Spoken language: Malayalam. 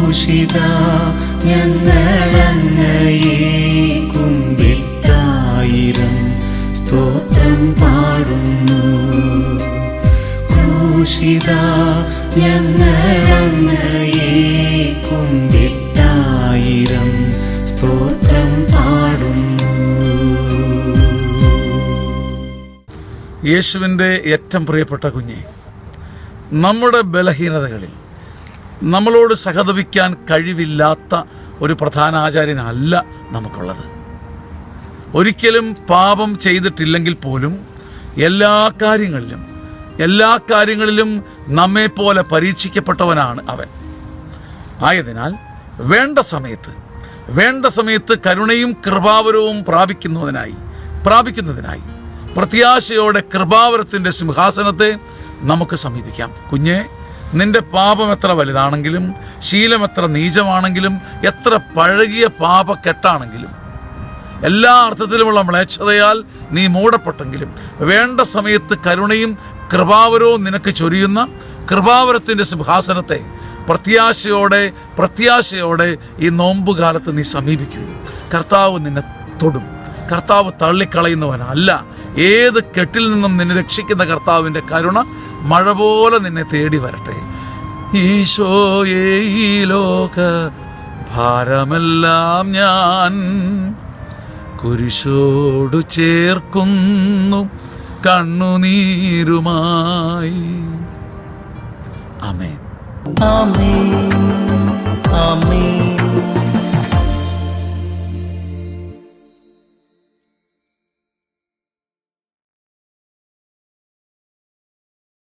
ക്രൂശിതാ ഞങ്ങളങ്ങയെ കുമ്പിട്ടായിരം സ്തോത്രം പാടുന്നു. ക്രൂശിതാ ഞങ്ങളങ്ങയെ കുമ്പിട്ടായിരം സ്തോത്രം പാടുന്നു. യേശുവിൻ്റെ ഏറ്റവും പ്രിയപ്പെട്ട കുഞ്ഞെ, നമ്മുടെ ബലഹീനതകളിൽ നമ്മളോട് സഹതപിക്കാൻ കഴിവില്ലാത്ത ഒരു പ്രധാന ആചാര്യനല്ല നമുക്കുള്ളത്. ഒരിക്കലും പാപം ചെയ്തിട്ടില്ലെങ്കിൽ പോലും എല്ലാ കാര്യങ്ങളിലും നമ്മെപ്പോലെ പരീക്ഷിക്കപ്പെട്ടവനാണ് അവൻ. ആയതിനാൽ വേണ്ട സമയത്ത് കരുണയും കൃപാവരവും പ്രാപിക്കുന്നതിനായി പ്രത്യാശയോടെ കൃപാവരത്തിൻ്റെ സിംഹാസനത്തെ നമുക്ക് സമീപിക്കാം. കുഞ്ഞെ, നിന്റെ പാപം എത്ര വലുതാണെങ്കിലും, ശീലം എത്ര നീചമാണെങ്കിലും, എത്ര പഴകിയ പാപക്കെട്ടാണെങ്കിലും, എല്ലാ അർത്ഥത്തിലുമുള്ള മ്ലേച്ഛതയാൽ നീ മൂടപ്പെട്ടെങ്കിലും, വേണ്ട സമയത്ത് കരുണയും കൃപാവരവും നിനക്ക് ചൊരിയുന്ന കൃപാവരത്തിൻ്റെ സിംഹാസനത്തെ പ്രത്യാശയോടെ ഈ നോമ്പുകാലത്ത് നീ സമീപിക്കുകയും കർത്താവ് നിന്നെ തൊടും. കർത്താവ് തള്ളിക്കളയുന്നവനല്ല. ഏത് കെട്ടിൽ നിന്നും നിന്നെ രക്ഷിക്കുന്ന കർത്താവിൻ്റെ കരുണ മഴ പോലെ നിന്നെ തേടി വരട്ടെ. ഈശോയേ, ഈ ലോക ഭാരമെല്ലാം ഞാൻ കുരിശോടു ചേർക്കുന്നു കണ്ണുനീരുമായി. ആമേൻ. ആമേൻ. ആമേൻ.